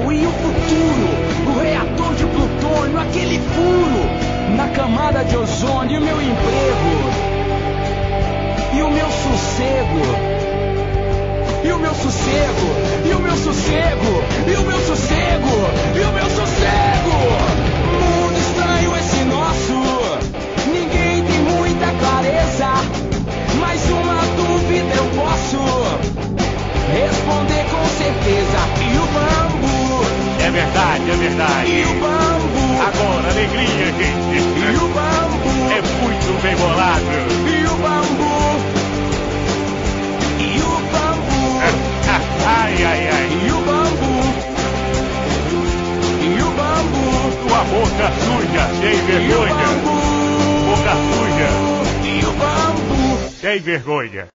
atual e o futuro. O reator de plutônio, aquele furo na camada de ozônio, e o meu emprego, e o meu sossego. E o meu sossego, e o meu sossego, e o meu sossego, e o meu sossego. Mundo estranho esse nosso, ninguém tem muita clareza, mas uma dúvida eu posso responder com certeza. E o bambu, é verdade, é verdade. e o bambu, Agora, alegria, gente. e o bambu, É muito bem bolado. e o bambu, e o bambu. Ai, ai, ai. E o bambu, e o bambu, Tua boca suja, sem e o vergonha. bambu, Boca suja, e o bambu. sem vergonha.